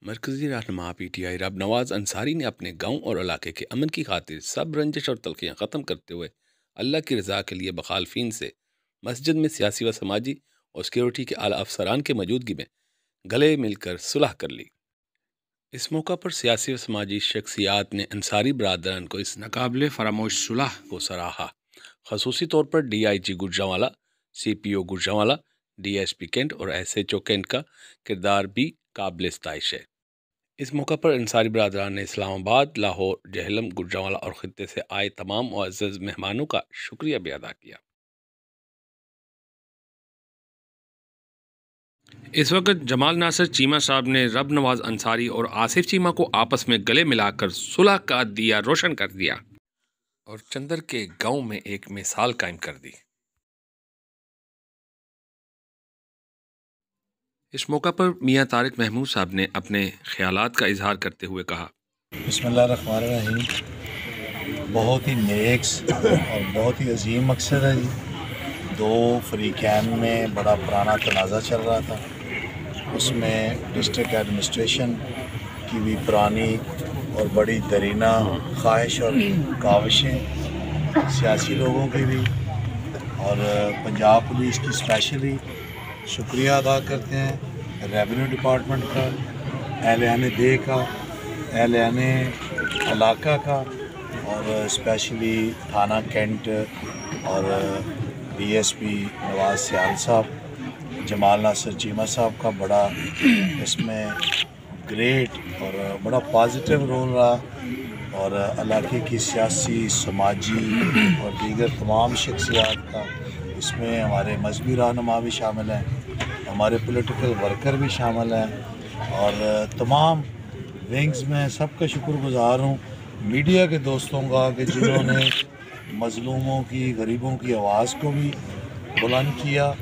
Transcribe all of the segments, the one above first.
مرکزی رہنما P T I رب نواز انصاری نے اپنے گاؤں اور علاقے کے امن کی خاطر سب رنجش اور تلخیاں ختم کرتے ہوئے اللہ کی رضا کے لیے مخالفین سے مسجد میں سیاسی و سماجی اور سیکورٹی کے اعلیٰ افسران کے موجودگی میں گلے مل کر صلح کر لی۔ اس موقع پر سیاسی و سماجی شخصیات نے انصاری برادران کو اس ناقابل فراموش صلح کو سراہا۔ خصوصی طور پر D I G Gujranwala, C P O Gujranwala, D S P cantt اور ایس ایچ او کینٹ کا کردار بھی قابل ستائش ہے۔ اس موقع پر انصاری برادران نے اسلام آباد، لاہور، جہلم، گوجرانوالا اور خطے سے آئے تمام معزز مہمانوں کا شکریہ بھی ادا کیا۔ اس وقت جمال ناصر چیمہ صاحب نے رب نواز انصاری اور آصف چیمہ کو آپس میں گلے ملا کر صلح کا دیا روشن کر دیا اور چندر کے گاؤں میں ایک مثال قائم کر دی۔ اس موقع پر میاں طارق محمود صاحب نے اپنے خیالات کا اظہار کرتے ہوئے کہا، بسم اللہ الرحمن الرحیم۔ بہت ہی نیکس اور بہت ہی عظیم مقصد ہے جی۔ دو فریقین میں بڑا پرانا تنازع چل رہا تھا، اس میں ڈسٹرکٹ ایڈمنسٹریشن کی بھی پرانی اور بڑی درینہ خواہش اور کاوشیں، سیاسی لوگوں کی بھی، اور پنجاب پولیس کی اسپیشلی شکریہ ادا کرتے ہیں، ریونیو ڈپارٹمنٹ کا، اہلِ دے کا، اہلِ علاقہ کا، اور اسپیشلی تھانہ کینٹ اور ڈی ایس پی نواز سیال صاحب، جمال ناصر چیمہ صاحب کا بڑا اس میں گریٹ اور بڑا پازیٹیو رول رہا، اور علاقے کی سیاسی، سماجی اور دیگر تمام شخصیات کا، اس میں ہمارے مذہبی رہنما بھی شامل ہیں، ہمارے پولیٹیکل ورکر بھی شامل ہیں، اور تمام ونگز میں سب کا شکر گزار ہوں، میڈیا کے دوستوں کا کہ جنہوں نے مظلوموں کی، غریبوں کی آواز کو بھی بلند کیا،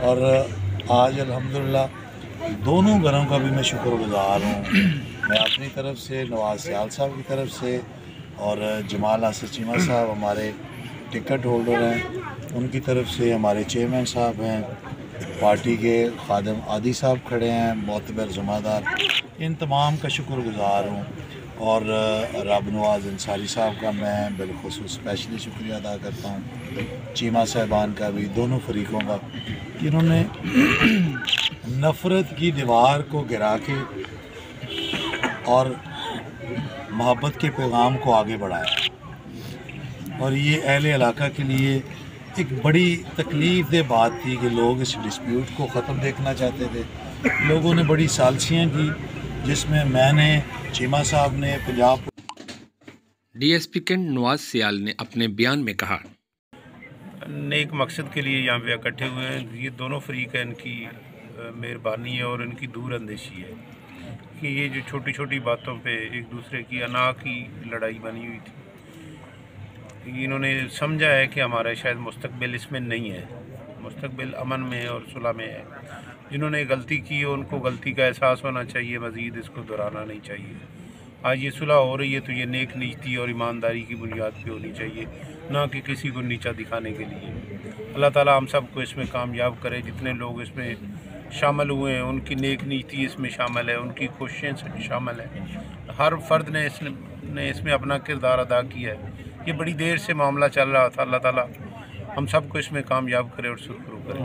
اور آج الحمدللہ دونوں گھروں کا بھی میں شکر گزار ہوں، میں اپنی طرف سے، نواز سیال صاحب کی طرف سے، اور جمال ناصر چیمہ صاحب ہمارے ٹکٹ ہولڈر ہیں، ان کی طرف سے ہمارے چیئرمین صاحب ہیں، پارٹی کے خادم عادی صاحب کھڑے ہیں، معتبر ذمہ دار، ان تمام کا شکر گزار ہوں، اور رب نواز انصاری صاحب کا میں بالخصوص اسپیشلی شکریہ ادا کرتا ہوں، چیمہ صاحبان کا بھی، دونوں فریقوں کا، کہ انہوں نے نفرت کی دیوار کو گرا کے اور محبت کے پیغام کو آگے بڑھایا، اور یہ اہل علاقہ کے لیے ایک بڑی تکلیف دہ بات تھی کہ لوگ اس ڈسپیوٹ کو ختم دیکھنا چاہتے تھے، لوگوں نے بڑی سالسیاں کی، جس میں نے، چیمہ صاحب نے، Punjab D S P cantt Nawaz Sial نے اپنے بیان میں کہا، نیک مقصد کے لیے یہاں پہ اکٹھے ہوئے ہیں، یہ دونوں فریق ہیں، ان کی مہربانی ہے اور ان کی دور اندیشی ہے کہ یہ جو چھوٹی چھوٹی باتوں پہ ایک دوسرے کی انا کی لڑائی بنی ہوئی تھی، انہوں نے سمجھا ہے کہ ہمارا شاید مستقبل اس میں نہیں ہے، مستقبل امن میں ہے اور صلح میں ہے، جنہوں نے غلطی کی ان کو غلطی کا احساس ہونا چاہیے، مزید اس کو دہرانا نہیں چاہیے۔ آج یہ صلح ہو رہی ہے تو یہ نیک نیتی اور ایمانداری کی بنیاد پہ ہونی چاہیے، نہ کہ کسی کو نیچا دکھانے کے لیے۔ اللہ تعالیٰ ہم سب کو اس میں کامیاب کرے، جتنے لوگ اس میں شامل ہوئے ہیں ان کی نیک نیتی اس میں شامل ہے، ان کی کوششیں شامل ہیں، ہر فرد نے اس میں اپنا کردار ادا کیا ہے۔ یہ بڑی دیر سے معاملہ چل رہا تھا، اللہ تعالیٰ ہم سب کو اس میں کامیاب کرے اور سرخرو کرے۔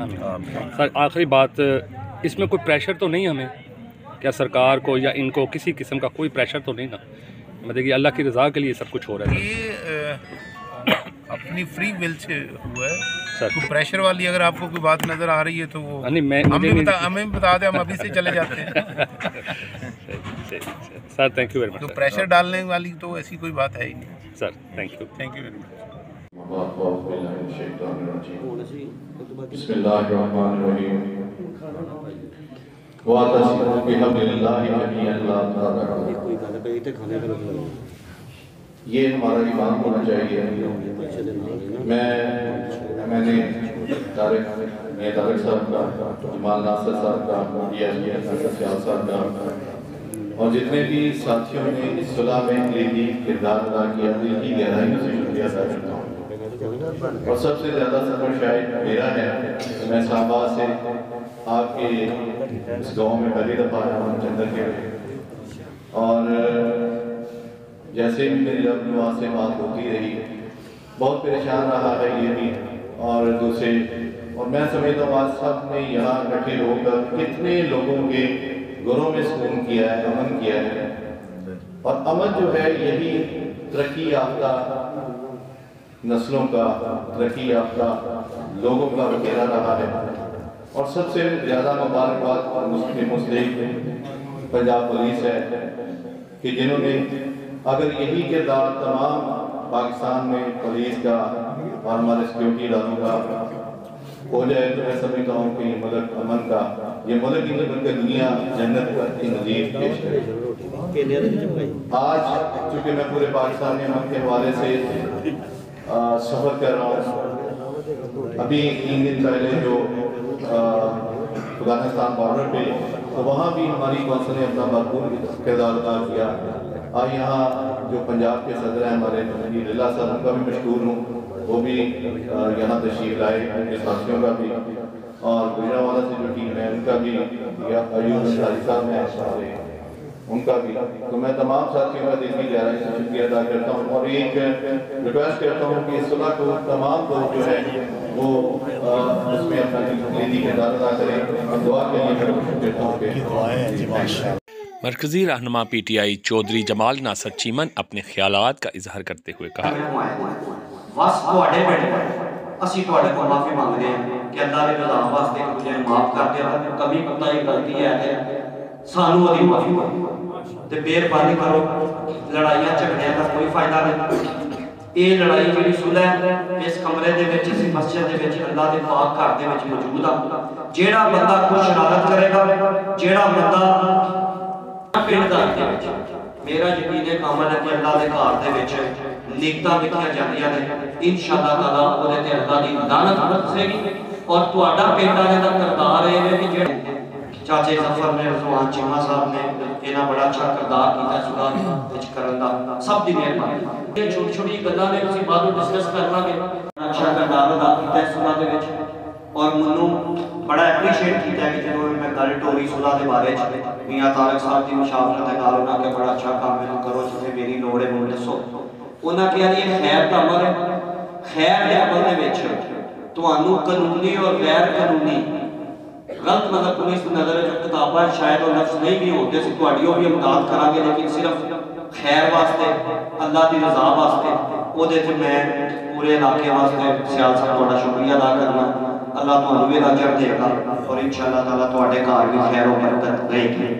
سر آخری بات، اس میں کوئی پریشر تو نہیں ہمیں، کیا سرکار کو یا ان کو کسی قسم کا کوئی پریشر تو نہیں نا؟ مطلب کہ اللہ کی رضا کے لیے سب کچھ ہو رہا ہے؟ یہ اپنی فری ول سے ہوا ہے سر، کوئی پریشر والی اگر آپ کو کوئی بات نظر آ رہی ہے تو وہ ہمیں بتا دیں، ہم ابھی سے چلے جاتے ہیں۔ Sir thank you very much. تو پریشر ڈالنے والی تو ایسی کوئی بات ہے ہی نہیں۔ Sir thank you. Thank you very much. بسم اللہ الرحمن الرحیم۔ وَاعْتَصِمُوا بِحَبْلِ اللَّهِ جَمِيعًا لَا تَفَرَّقُوا۔ یہ ہمارا ایمان ہونا چاہیے۔ میں نے طارق صاحب کا، جمال ناصر صاحب کا، ناصر سیال صاحب کا، اور جتنے بھی ساتھیوں نے اس صلح میں کلیدی کردار ادا کیا، دل کی گہرائیوں سے شکریہ ادا کرتا ہوں۔ اور سب سے زیادہ سفر شاید میرا ہے، میں اسلام آباد سے آپ کے اس گاؤں میں پہلی دفعہ آیا ہوں، چندر کے، اور جیسے بھی میری رب نواز سے بات ہوتی رہی، بہت پریشان رہا ہے یہ بھی اور دوسرے، اور میں سمجھتا ہوں آج سب نے یہاں اکٹھے ہو کر کتنے لوگوں کے گھروں میں سکون کیا ہے، امن کیا ہے، اور امن جو ہے یہی ترقی یافتہ نسلوں کا، ترقی یافتہ لوگوں کا وغیرہ رہا ہے۔ اور سب سے زیادہ مبارکباد مستحق پنجاب پولیس ہے کہ جنہوں نے، اگر یہی کردار تمام پاکستان میں پولیس کا اور ہمارے سیکورٹی اداروں کا ہو جائے تو میں سمجھتا ہوں کہ یہ ملک امن کا، یہ ملک ہی نہیں بلکہ دنیا جنت کی نظیر پیش کرے۔ آج چونکہ میں پورے پاکستان میں امن کے حوالے سے سفر کر رہا ہوں، ابھی 3 دن پہلے جو افغانستان بارڈر پہ، تو وہاں بھی ہماری کونسل نے اپنا بھرپور کردار ادا کیا۔ آج یہاں جو پنجاب کے صدر ہیں ہمارے للہ صاحب، ان کا بھی مشکور ہوں، وہ بھی یہاں تشریف لائے، ان کے ساتھیوں کا بھی، اور گجرانوالہ سے جو ٹیم ہے ان کا بھی، ایوب انصاری صاحب ہیں سارے ان کا بھی، تو میں تمام ساتھیوں کا دل کی گہرائی سے شکریہ ادا کرتا ہوں، اور ایک ریکویسٹ کرتا ہوں کہ اس صلح کو تمام لوگ جو ہے وہ اس میں اپنا دلی کردار ادا کریں، اور دعا کے لیے میں کوشش کرتا ہوں کہ مرکزی رہنما پی ٹی آئی چودھری جمال ناصر چیمن اپنے خیالات کا اظہار کرتے ہوئے کہا، بس تواڈے پنڈ اسی تواڈے کو معافی مانگتے ہیں کہ اللہ کے رضا واسطے مجھے معاف کر دیا، کمی کوتاہی غلطی ہے تے سانو دی معافی کرو تے مہربانی کرو، لڑائیاں جھگڑیاں کا کوئی فائدہ نہیں۔ یہ لڑائی جڑی صلح ہے اس کمرے دے وچ، اس مسجد دے وچ، اللہ دے پاک گھر دے وچ موجود آ، جیڑا بندہ کوئی شرارت کرے گا، جیڑا بندہ پنڈ دے وچ، میرا یقین کامل ہے کہ اللہ دے گھر دے وچ نیکتاں لکھیاں جاندیاں نے، انشاءاللہ تعالیٰ وہ تے اللہ دی لعنت برسے گی، اور تہاڈا پنڈ والے دا کردار ہے کہ جڑے چاچے ظفر نے، رضوان چیمہ صاحب نے انہاں بڑا اچھا کردار کیتا صلح وچ کرن دا، سب دی مہربانی۔ یہ چھوٹی چھوٹی گلاں نے اسی بعد ڈسکس کرنا گے، اچھا کردار ادا کیتا صلح دے وچ، اور منوں بڑا اپریشیٹ کیتا ہے کہ جدوں میں گل ٹوری صلح دے بارے وچ میاں طارق صاحب دی مشاورت دے نال انہاں کہ بڑا اچھا کام ہے کرو، جتھے میری لوڑ ہے مجھے دسو، انہاں کہا یہ خیر دا عمل ہے، خیر دے عمل دے وچ تانوں قانونی اور غیر قانونی غلط مطلب پولیس کی نظر جو کتاباں شاید وہ لفظ نہیں بھی ہوتے، سی تہاڈیوں بھی امداد کریں گے، لیکن صرف خیر واسطے، اللہ کی رضا واسطے، وہ دے تے میں پورے علاقے واسطے سیال صاحب تہاڈا شکریہ ادا کرنا، اللہ تانوں بھی اجر دے گا، اور انشاءاللہ تعالیٰ تہاڈے گھر بھی خیر و برکت رہے گی۔